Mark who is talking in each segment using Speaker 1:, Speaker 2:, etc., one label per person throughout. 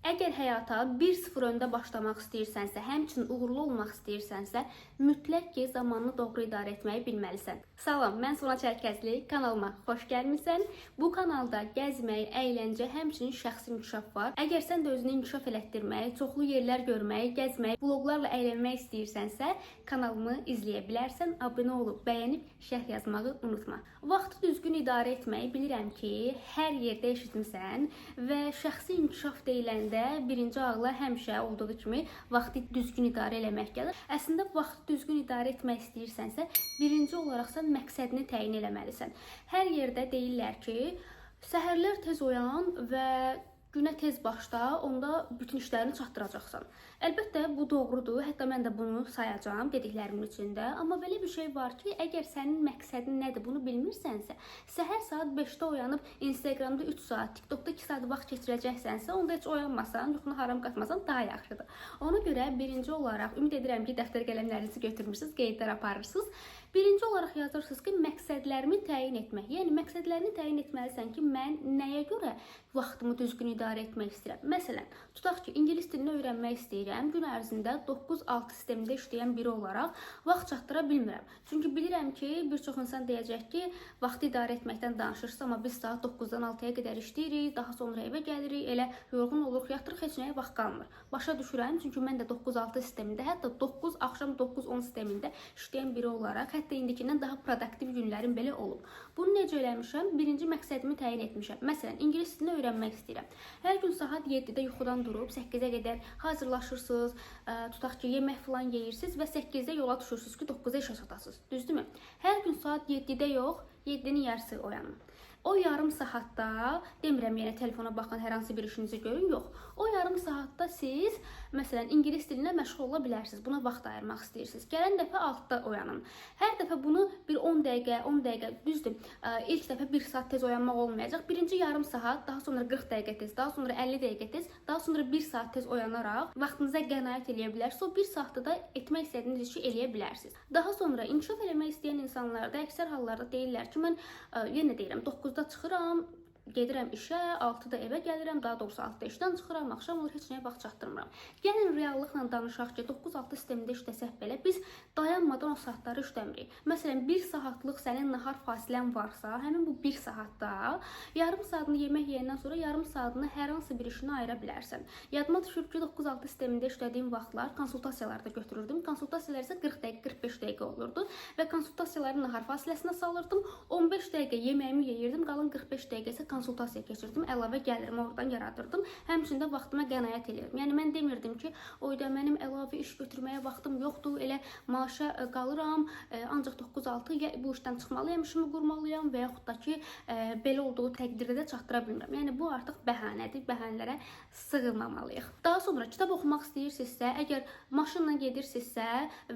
Speaker 1: Əgər həyata 1-0 öndə başlamaq istəyirsənsə, həmçinin uğurlu olmaq istəyirsənsə, mütləq ki, zamanını doğru idarə etməyi bilməlisən. Salam, mən Sona Çərkəzli, kanalıma xoş gəlmisən. Bu kanalda gəzmək, əyləncə, həmçinin şəxsi inkişaf var. Əgər sən də özünü inkişaf elətdirməyi, çoxlu yerlər görməyi, gəzməyi, vloqlarla əylənmək istəyirsənsə, kanalımı izləyə bilərsən. Abunə olub, bəyənib, şərh yazmağı unutma. Vaxtı düzgün idarə etməyi bilirəm ki, hər yerdə eşitmisən və şəxsi inkişaf deyiləndə birinci ağla həmişə olduğu kimi vaxtı düzgün idarə eləmək gəlir. Əslində vaxtı düzgün idarə etmək istəyirsənsə, birinci olaraq sən məqsədini təyin eləməlisən. Hər yerdə deyirlər ki, səhərlər tez oyan və günə tez başla, onda bütün işlərini çatdıracaqsan. Əlbəttə, bu doğrudur. Hətta mən də bunu sayacağam dediklərimin içində. Amma belə bir şey var ki, əgər sənin məqsədin nədir, bunu bilmirsənsə, səhər saat 5-də oyanıb Instagramda 3 saat, TikTokda 2 saat vaxt keçirəcəksənsə, onda heç oyanmasan, yuxunu haram qatmasan daha yaxşıdır. Ona görə birinci olaraq, ümid edirəm ki, dəftər qələmlərinizi götürmürsünüz, qeydlər aparırsınız. Birinci olaraq yazırsınız ki, məqsədlərimi təyin etmək. Yəni, məqsədlərini təyin etməlisən ki, mən nəyə görə vaxtımı düzgün idarə etmək istəyirəm. Məsələn, tutaq ki, ingilis dilini öyrənmək istəyirəm. Gün ərzində 9-6 sistemdə işləyən biri olaraq vaxt çatdıra bilmirəm. Çünki bilirəm ki, bir çox insan deyəcək ki, vaxtı idarə etməkdən danışırsınız, amma biz saat 9-dan 6-ya qədər işləyirik, daha sonra evə gəlirik, elə yorğun oluruq, yatırıq, heç nəyə vaxt qalmır. Başa düşürəm, çünki mən də 9-6 sistemində, hətta 9, axşam 9-10 sistemində işləyən biri olaraq, hətta indikindən daha produktiv günlərim belə olub. Bunu necə eləmişəm? Birinci məqsədimi təyin etmişəm. Məsələn, ingilis dilini öyrənmək istəyirəm. Hər gün saat 7-də yuxudan durub 8-ə qədər hazırlaşırsınız, tutaq ki, yemək falan yeyirsiniz və 8-də yola düşürsünüz ki, 9-da işə çatasınız. Düzdürmü? Hər gün saat 7-də yox, 7-nin yarısı oyanın. O yarım saatda, demirəm yenə telefona baxan hər hansı bir işinizi görün, yox. O yarım saatda siz, məsələn, ingilis dilinə məşğul ola bilərsiniz. Buna vaxt ayırmaq istəyirsiniz. Gələn dəfə 6-da oyanın. Hər dəfə bunu bir 10 dəqiqə, düzdür, ilk dəfə 1 saat tez oyanmaq olmayacaq. Birinci yarım saat, daha sonra 40 dəqiqə tez, daha sonra 50 dəqiqə tez, daha sonra 1 saat tez oyanaraq vaxtınıza qənaət eləyə bilərsiniz. O 1 saatda da etmək istədiyiniz işi eləyə bilərsiniz. Daha sonra inkişaf eləmək istəyən insanlarda əksər hallarda deyirlər ki, mən yenə deyirəm, 9-da çıxıram, gedirəm işə, 6-da evə gəlirəm, daha doğrusu 6-da işdən çıxıram, axşam olur, heç nəyə vaxt çatdırmıram. Gəlin reallıqla danışaq ki, 9-6 sistemində işləsək belə, biz dayanmadan o saatları işləmirik. Məsələn, 1 saatlıq sənin nahar fasilən varsa, həmin bu 1 saatda yarım saatını yemək yeyəndən sonra yarım saatını hər hansı bir işini ayıra bilərsən. Yadıma düşür ki, 9-6 sistemində işlədiyim vaxtlar konsultasiyalarda götürürdüm. Konsultasiyalar isə 40 dəqiqə, 45 dəqiqə olurdu və konsultasiyaları nahar fasiləsinə salırdım. 15 dəqiqə yeməyimi yeyirdim, qalan 45 dəqiqə isə konsultasiya keçirdim, əlavə gəlirimi oradan yaradırdım. Həmçində vaxtıma qənaət edirdim. Yəni, mən demirdim ki, oyda mənim əlavə iş götürməyə vaxtım yoxdur, elə maaşa qalıram, ancaq 9-6 ya bu işdən çıxmalıyam, işimi qurmalıyam və yaxud da ki, belə olduğu təqdirdə də çatdıra bilmirəm. Yəni, bu artıq bəhanədir, bəhanələrə sığınmamalıyıq. Daha sonra kitab oxumaq istəyirsinizsə, əgər maşınla gedirsinizsə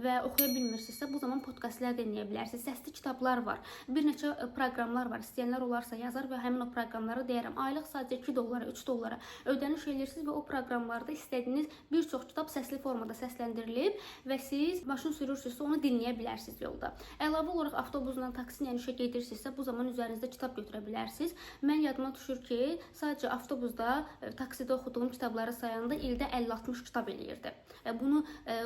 Speaker 1: və oxuya bilmirsinizsə, bu zaman podkastlar dinləyə bilərsiniz. Səsli kitablar var, bir neçə proqramlar var, istəyənlər olarsa yazar və həmin o proqramları deyərəm. Aylıq sadəcə 2 dollara, 3 dollara ödəniş edirsiniz və o proqramlarda istədiyiniz bir çox kitab səsli formada səsləndirilib və siz maşın sürürsünüzsə onu dinləyə bilərsiniz yolda. Əlavə olaraq avtobusla, taksi ilə işə gedirsinizsə, bu zaman üzərinizdə kitab götürə bilərsiniz. Mən yadıma düşür ki, sadəcə avtobusda, taksidə oxuduğum kitabları sayanda ildə 50-60 kitab eləyirdi. Bunu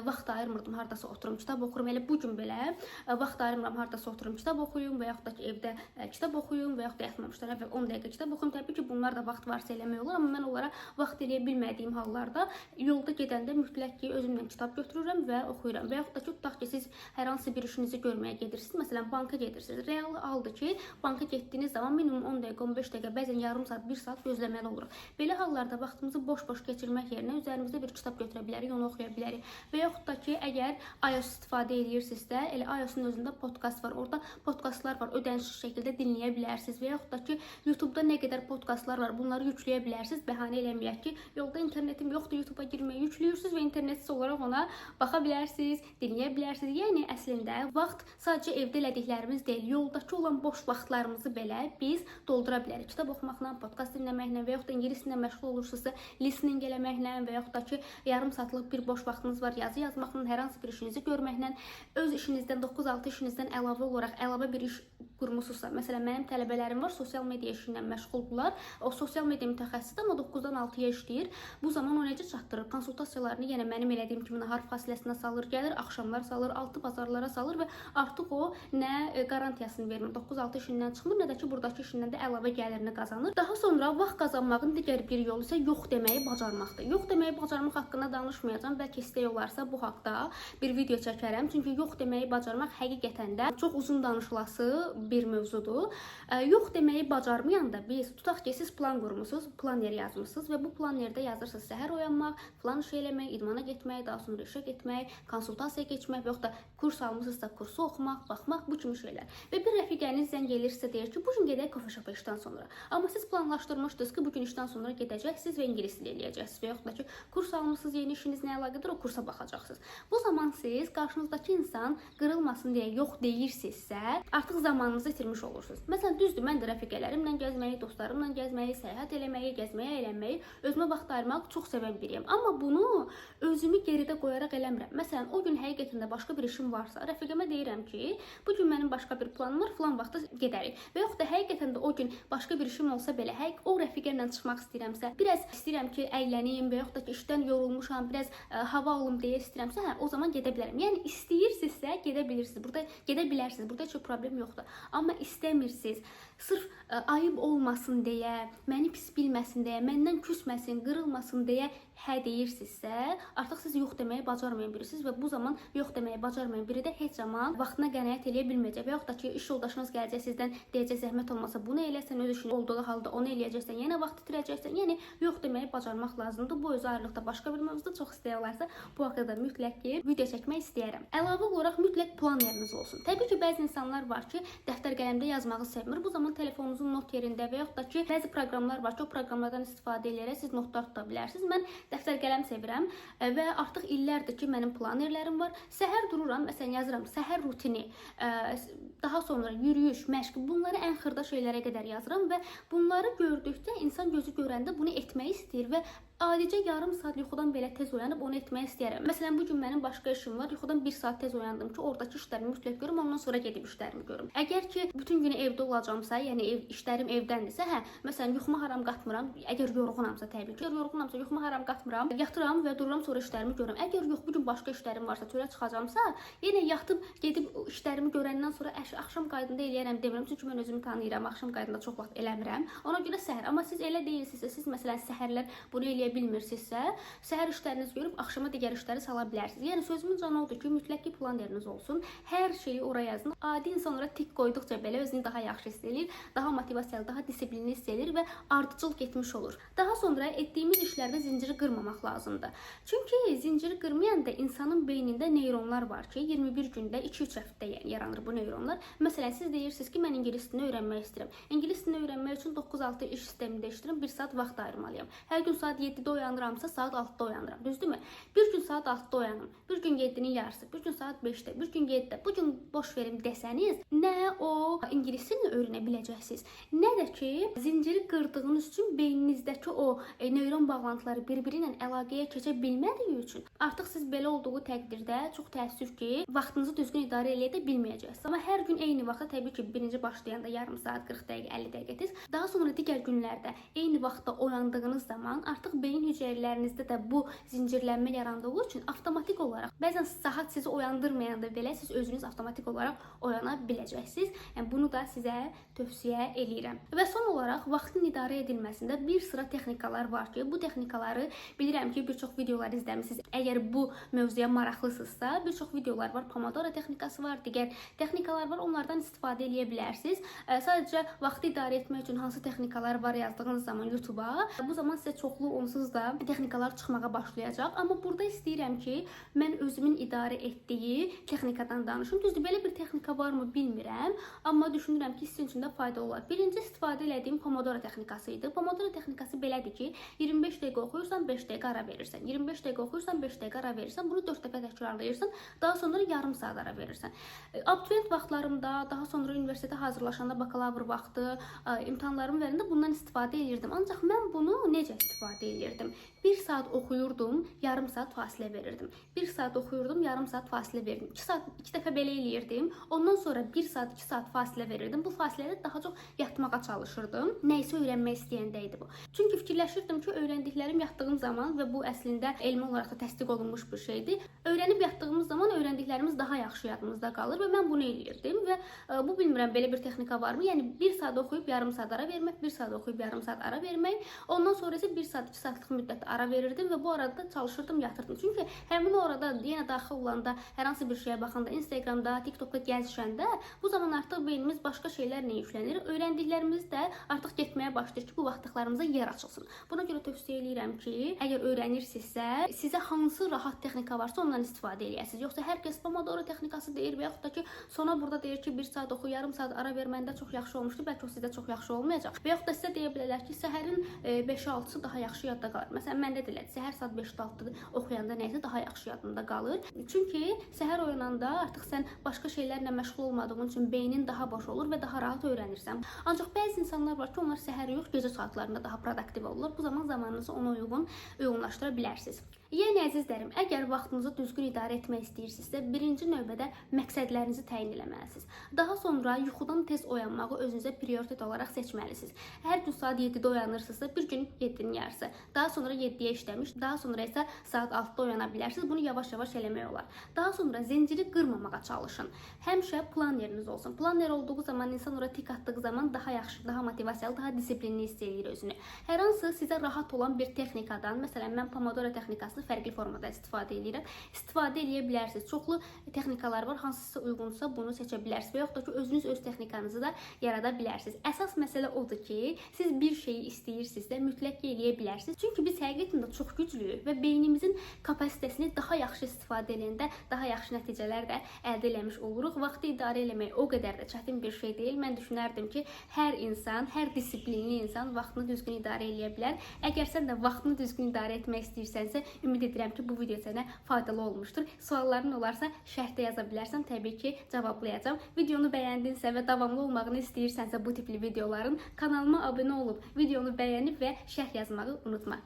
Speaker 1: vaxt ayırmırdım, hardasa oturum, kitab oxurum. Elə bu gün belə vaxt ayırmıram, hardasa oturum, kitab oxuyum və yaxud da ki, evdə kitab oxuyum və yaxud da yatmamışdan əvvəl 10 dəqiqə kitab oxuyum. Təbii ki, bunlar da vaxt varsa eləmək olur, amma mən onlara vaxt eləyə bilmədiyim hallarda yolda gedəndə mütləq ki, özümlə kitab götürürəm və oxuyuram. Və yaxud da ki, tutaq ki, siz hər hansı bir işinizi görməyə gedirsiniz, məsələn, banka gedirsiniz. Real haldır ki, banka getdiyiniz zaman minimum 10 dəqiqə, 15 dəqiqə, bəzən yarım saat, 1 saat gözləməli oluruq. Belə hallarda vaxtımızı boş-boş keçirmək yerinə üzərimizdə bir kitab götürə bilərik, onu oxuya bilərik. Və yaxud da ki, əgər iOS istifadə edirsinizsə, elə iOS-un özündə podkast var, orada podkastlar var, ödənişli şəkildə dinləyə bilərsiniz. Və yaxud da ki, YouTube-da nə qədər podkastlar var, bunları yükləyə bilərsiniz. Bəhanə eləməyək ki, yolda internetim yoxdur, YouTube-a girməyə yüklüyürsünüz və internetsiz olaraq ona baxa bilərsiniz, dinləyə bilərsiniz. Yəni, əslində, vaxt sadəcə evdə elədiklərimiz deyil, yoldakı olan boş vaxtlarımızı belə biz doldura bilərik. Kitab oxumaqla, podkast dinləməklə və yaxud da ingilis dilində məşğul olursunuzsa, listening eləməklə və yaxud da ki, yarım saatlıq bir boş vaxtınız var, yazı yazmaqla, hər hansı bir işinizi görməklə, öz işinizdən, 9-6 işinizdən əlavə olaraq əlavə bir iş qurmusunuzsa, məsələn, mənim tələbələrim var, sosial media işi ilə məşğuldular. O sosial media mütəxəssisidir, amma 9-dan 6-ya işləyir. Bu zaman o necə çatdırır? Konsultasiyalarını yenə mənim elədiyim kimi nahar fasiləsinə salır, gəlir, axşamlar salır, 6 bazarlara salır və artıq o nə qarantiyasını vermir. 9-6 işindən çıxmır, nə də ki, buradakı işindən də əlavə gəlirini qazanır. Daha sonra vaxt qazanmağın digər bir yolu isə yox deməyi bacarmaqdır. Yox deməyi bacarmaq haqqında danışmayacağam. Bəlkə istək olarsa bu haqda bir video çəkərəm. Çünki yox deməyi bacarmaq həqiqətən də çox uzun danışılası bir mövzudur. Yox deməyi bacarmayanda biz tutaq ki, siz plan qurmusunuz, planer yazmısınız və bu planerdə yazırsınız səhər oyanmaq, falan şey eləmək, idmana getmək, daha sonra işə getmək, konsultasiyaya keçmək və yaxud da kurs almısınızsa kursu oxumaq, baxmaq, bu kimi şeylər. Və bir rəfiqəniz zəng gəlir sizə deyir ki, bu gün gedək kofe şopa işdən sonra. Amma siz planlaşdırmışdınız ki, bu gün işdən sonra gedəcəksiniz və ingilis dili eləyəcəksiniz və yaxud da ki, kurs almısınız, yeni işiniz nə əlaqədir, o kursa baxacaqsınız. Bu zaman siz qarşınızdakı insan qırılmasın deyə yox deyirsinizsə, artıq zamanınızı itirmiş olursunuz. Məsələn, düzdür, mən də rəfiqələrimlə gəzməyi, dostlarımla gəzməyi, səyahət eləməyi, gəzməyə, əylənməyi, özümə vaxt ayırmaq çox sevən biriyəm. Amma bunu özümü geridə qoyaraq eləmirəm. Məsələn, o gün həqiqətən də başqa bir işim varsa, rəfiqəmə deyirəm ki, bu gün mənim başqa bir planım var, falan vaxtda gedərik. Və yoxud da həqiqətən də o gün başqa bir işim olsa belə, o rəfiqəmlə çıxmaq istəyirəmsə, biraz istəyirəm ki, əylənim və yoxud da ki, işdən yorulmuşam, biraz hava alım deyə istəyirəmsə, o zaman gedə bilərəm. Yəni istəyirsinizsə gedə bilirsiniz. Burada gedə bilərsiniz. Burada heç problem yoxdur. Amma istəmirsiniz. Sırf ayıb olmasın deyə, məni pis bilməsin deyə, məndən küsməsin, qırılmasın deyə hə deyirsinizsə, artıq siz yox deməyi bacarmayan birisiniz və bu zaman yox deməyi bacarmayan biri də heç zaman vaxtına qənaət eləyə bilməyəcək. Və yaxud da ki, iş yoldaşınız gələcək sizdən deyəcək, zəhmət olmasa bunu eləsən, öz işin olduğu halda onu eləyəcəksən, yenə vaxt itirəcəksən. Yəni yox deməyi bacarmaq lazımdır. Bu öz ayrılıqda başqa bir mövzuda çox istəyə olarsa, bu haqqda mütləq ki, video çəkmək istəyərəm. Əlavə olaraq mütləq plan yeriniz olsun. Təbii ki, bəzi insanlar var ki, dəftər qələmdə yazmağı sevmir. Bu zaman telefonunuzun not yerində və yaxud da ki, bəzi proqramlar var ki, o proqramlardan istifadə edərək siz notlar tuta bilərsiniz. Mən dəftər qələm sevirəm və artıq illərdir ki, mənim planerlərim var. Səhər dururam, məsələn yazıram, səhər rutini, daha sonra yürüyüş, məşq, bunları ən xırda şeylərə qədər yazıram və bunları gördükdə insan gözü görəndə bunu etmək istəyir və adicə yarım saat yuxudan belə tez oyanıb onu etmək istəyirəm. Məsələn, bu gün mənim başqa işim var. Yuxudan 1 saat tez oyandım ki, oradakı işlərimi mütləq görüm, ondan sonra gedib işlərimi görüm. Əgər ki, bütün günü evdə olacağamsa, yəni işlərim evdəndirsə, məsələn, yuxuma haram qatmıram. Əgər yorğunamsa təbii ki, yorğunamsa yuxuma haram qatmıram. Yatıram və dururam, sonra işlərimi görürəm. Əgər yox, bu gün başqa işlərim varsa, çölə çıxacağamsa, yenə yatıb gedib işlərimi görəndən sonra axşam qaydında eləyərəm demirəm. Çünki mən özümü tanıyıram, axşam qaydında çox vaxt eləmirəm. Ona görə səhər. Amma siz elə deyilsinizsə, siz məsələn səhərlər bunu bilmirsinizsə, səhər işlərinizi görüb axşama digər işləri sala bilərsiniz. Yəni sözümün canı odur ki, mütləq ki, planlarınız olsun. Hər şeyi oraya yazın. Adi insan ora tik qoyduqca belə özünü daha yaxşı hiss edir, daha motivasiyalı, daha disiplinli hiss edir və ardıcıl getmiş olur. Daha sonra etdiyimiz işlərdə zinciri qırmamaq lazımdır. Çünki zinciri qırmayanda insanın beynində neyronlar var ki, 21 gündə 2-3 həftədə yaranır bu neyronlar. Məsələn, siz deyirsiniz ki, mən ingilis dilini öyrənmək istəyirəm. İngilis dilini öyrənmək üçün 9-6 iş sistemində işləyirəm, 1 saat vaxt ayırmalıyam. Hər gün saat 7-də oyanıramsa saat 6-da oyanıram. Düzdürmü? Bir gün saat 6-da oyanım, bir gün 7-nin yarısı, bir gün saat 5-də, bir gün 7-də, bu gün boş verim desəniz, nə o ingilis dilini öyrənə biləcəksiniz, nə də ki, zinciri qırdığınız üçün beyninizdəki o neyron bağlantıları bir-biri ilə əlaqəyə keçə bilmədiyi üçün artıq siz belə olduğu təqdirdə çox təəssüf ki, vaxtınızı düzgün idarə eləyə bilməyəcəksiniz. Amma hər gün eyni vaxtda təbii ki, birinci başlayanda yarım saat, 40 dəqiqə, 50 dəqiqəniz, daha sonra digər günlərdə eyni vaxtda oyandığınız zaman artıq beyin hüceyrələrinizdə də bu zincirlənmə yarandığı üçün avtomatik olaraq, bəzən saat sizi oyandırmayanda belə siz özünüz avtomatik olaraq oyana biləcəksiniz. Yəni bunu da sizə tövsiyə eləyirəm. Və son olaraq vaxtın idarə edilməsində bir sıra texnikalar var ki, bu texnikaları bilirəm ki, bir çox videolar izləmisiniz. Əgər bu mövzuya maraqlısınızsa, bir çox videolar var. Pomodoro texnikası var, digər texnikalar var. Onlardan istifadə edə bilərsiniz. Sadəcə vaxtı idarə etmək üçün hansı texnikalar var yazdığınız zaman YouTube-a, bu zaman sizə çoxlu onsuz da texnikalar çıxmağa başlayacaq. Amma burada istəyirəm ki, mən özümün idarə etdiyi texnikadan danışım. Düzdür, belə bir texnika varmı bilmirəm, amma düşünürəm ki, sizin üçün də faydalı olar. Birinci istifadə etdiyim Pomodoro texnikası idi. Pomodoro texnikası belədir ki, 25 dəqiqə oxuyursan, 5 dəqiqə ara verirsən. 25 dəqiqə oxuyursan, 5 dəqiqə ara verirsən. Bunu 4 dəfə təkrarlayırsan, daha sonra yarım saat ara verirsən. Abituriyent vaxtlarımda, daha sonra universitetə hazırlaşanda, bakalavr vaxtı, imtahanlarımı verəndə bundan istifadə edirdim. Ancaq mən bunu necə istifadə edirdim? eləyirdim? 1 saat oxuyurdum, yarım saat fasilə verirdim. 1 saat oxuyurdum, yarım saat fasilə verirdim. 2 saat 2 dəfə belə eləyirdim. Ondan sonra 1 saat 2 saat fasilə verirdim. Bu fasilədə daha çox yatmağa çalışırdım. Nəyisə öyrənmək istəyəndə idi bu. Çünki fikirləşirdim ki, öyrəndiklərim yatdığım zaman və bu əslində elmi olaraq da təsdiq olunmuş bir şeydir. Öyrənib yatdığımız zaman öyrəndiklərimiz daha yaxşı yadımızda qalır və mən bunu eləyirdim və bu bilmirəm belə bir texnika varmı? Yəni 1 saat oxuyub yarım saat ara vermək, 1 saat oxuyub yarım saat ara vermək. Ondan sonra isə 1 saat 2 saatlıq müddətdə ara verirdim və bu arada da çalışırdım, yatırdım. Çünki həmin o arada yenə daxil olanda, hər hansı bir şeyə baxanda, Instagramda, TikTokda gəzişəndə bu zaman artıq beynimiz başqa şeylərlə yüklənir. Öyrəndiklərimiz də artıq getməyə başlayır ki, bu vaxtlıqlarımıza yer açılsın. Buna görə tövsiyə edirəm ki, əgər öyrənirsinizsə, sizə hansı rahat texnika varsa ondan istifadə edəsiniz. Yoxsa hər kəs Pomodoro texnikası deyir və yaxud da ki, sonra burada deyir ki, 1 saat oxu, yarım saat ara verməndə çox yaxşı olmuşdu, bəlkə o sizdə çox yaxşı olmayacaq. Və yaxud da sizə deyə bilərlər ki, səhərin 5-6-sı daha yaxşı yadda qalır. Məsələn, məndə də elədir. Səhər saat 5-6-da oxuyanda nəsə daha yaxşı yadımda qalır. Çünki səhər oyananda artıq sən başqa şeylərlə məşğul olmadığın üçün beynin daha boş olur və daha rahat öyrənirsən. Ancaq bəzi insanlar var ki, onlar səhər yox, gecə saatlarında daha produktiv olurlar. Bu zaman zamanınızı ona uyğunlaşdıra bilərsiniz. Yəni əzizlərim, əgər vaxtınızı düzgün idarə etmək istəyirsinizsə, birinci növbədə məqsədlərinizi təyin etməlisiniz. Daha sonra yuxudan tez oyanmağı özünüzə prioritet olaraq seçməlisiniz. Hər gün saat 7-də oyanırsınızsa, bir gün 7-nin yarısı, daha sonra 7-yə işləmiş, daha sonra isə saat 6-da oyana bilərsiniz. Bunu yavaş-yavaş eləmək olar. Daha sonra zənciri qırmamağa çalışın. Həmişə planneriniz olsun. Planner olduğu zaman, insan ora tik atdığı zaman daha yaxşı, daha motivasiyalı, daha disiplinli hiss edir özünü. Hər hansı sizə rahat olan bir texnikadan, məsələn, mən Pomodoro texnikasını fərqli formada istifadə edirəm. İstifadə edə bilərsiniz. Çoxlu texnikalar var, hansısa uyğunsa bunu seçə bilərsiniz və yaxud da ki, özünüz öz texnikanızı da yarada bilərsiniz. Əsas məsələ odur ki, siz bir şeyi istəyirsinizsə, mütləq eləyə bilərsiniz. Çünki biz həqiqətən də çox güclüyük və beynimizin kapasitəsini daha yaxşı istifadə edəndə daha yaxşı nəticələr də əldə etmiş oluruq. Vaxtı idarə etmək o qədər də çətin bir şey deyil. Mən düşünərdim ki, hər insan, hər disiplinli insan vaxtını düzgün idarə edə bilər. Əgər sən də vaxtını düzgün idarə etmək istəyirsənsə, ümid edirəm ki, bu video sənə faydalı olmuşdur. Sualların olarsa şərhdə yaza bilərsən. Təbii ki, cavablayacağam. Videonu bəyəndinsə və davamlı olmağını istəyirsənsə bu tipli videoların kanalıma abunə olub, videonu bəyənib və şərh yazmağı unutma.